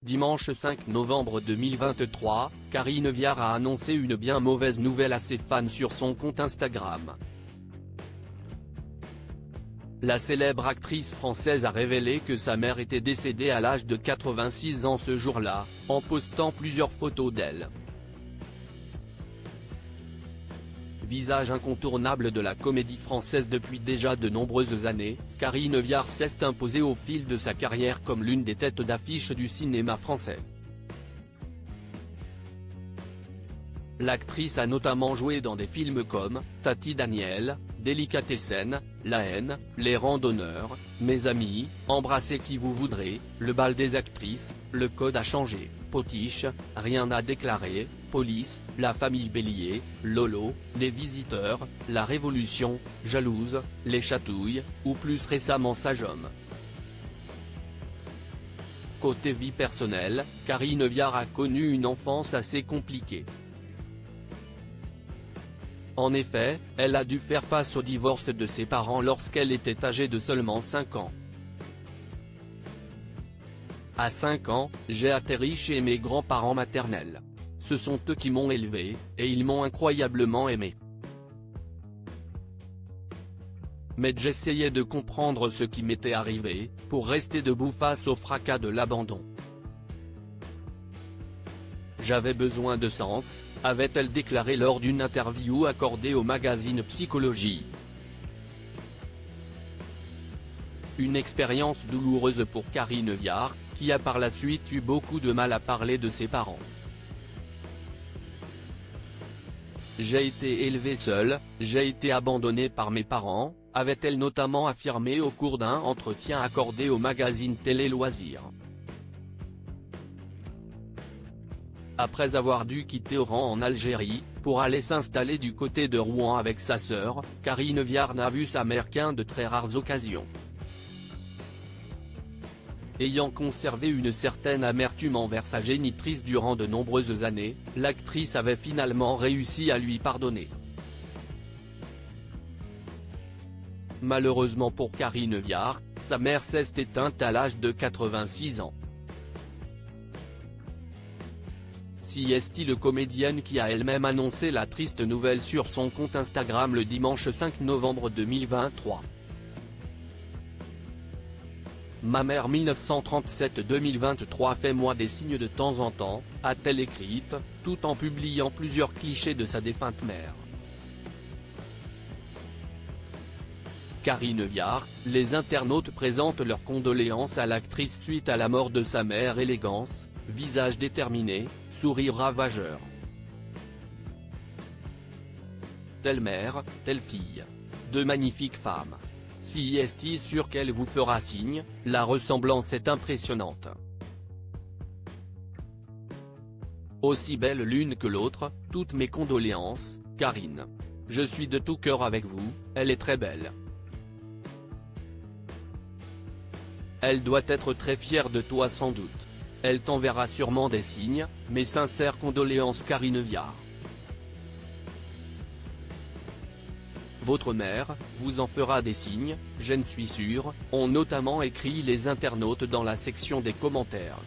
Dimanche 5 novembre 2023, Karine Viard a annoncé une bien mauvaise nouvelle à ses fans sur son compte Instagram. La célèbre actrice française a révélé que sa mère était décédée à l'âge de 86 ans ce jour-là, en postant plusieurs photos d'elle. Visage incontournable de la comédie française depuis déjà de nombreuses années, Karine Viard s'est imposée au fil de sa carrière comme l'une des têtes d'affiche du cinéma français. L'actrice a notamment joué dans des films comme Tati Daniel, Délicatessen, La haine, Les randonneurs, Mes amis, Embrassez qui vous voudrez, Le bal des actrices, Le code a changé, Potiche, Rien à déclarer, Police, La famille Bélier, Lolo, Les visiteurs, La révolution, Jalouse, Les chatouilles, ou plus récemment Sage homme. Côté vie personnelle, Karine Viard a connu une enfance assez compliquée. En effet, elle a dû faire face au divorce de ses parents lorsqu'elle était âgée de seulement 5 ans. À 5 ans, j'ai atterri chez mes grands-parents maternels. Ce sont eux qui m'ont élevé, et ils m'ont incroyablement aimé. Mais j'essayais de comprendre ce qui m'était arrivé, pour rester debout face au fracas de l'abandon. J'avais besoin de sens, avait-elle déclaré lors d'une interview accordée au magazine Psychologie. Une expérience douloureuse pour Karine Viard, qui a par la suite eu beaucoup de mal à parler de ses parents. J'ai été élevée seule, j'ai été abandonnée par mes parents, avait-elle notamment affirmé au cours d'un entretien accordé au magazine Télé Loisirs. Après avoir dû quitter Oran en Algérie, pour aller s'installer du côté de Rouen avec sa sœur, Karine Viard n'a vu sa mère qu'un de très rares occasions. Ayant conservé une certaine amertume envers sa génitrice durant de nombreuses années, l'actrice avait finalement réussi à lui pardonner. Malheureusement pour Karine Viard, sa mère s'est éteinte à l'âge de 86 ans. Si est-il comédienne qui a elle-même annoncé la triste nouvelle sur son compte Instagram le dimanche 5 novembre 2023. Ma mère 1937-2023 fait-moi des signes de temps en temps, a-t-elle écrite, tout en publiant plusieurs clichés de sa défunte mère. Karine Viard, les internautes présentent leurs condoléances à l'actrice suite à la mort de sa mère. Élégance, visage déterminé, sourire ravageur. Telle mère, telle fille. Deux magnifiques femmes. Si est sûr qu'elle vous fera signe, la ressemblance est impressionnante. Aussi belle l'une que l'autre, toutes mes condoléances, Karine. Je suis de tout cœur avec vous, elle est très belle. Elle doit être très fière de toi sans doute. Elle t'enverra sûrement des signes, mes sincères condoléances Karine Viard. Votre mère, vous en fera des signes, j'en suis sûr, ont notamment écrit les internautes dans la section des commentaires.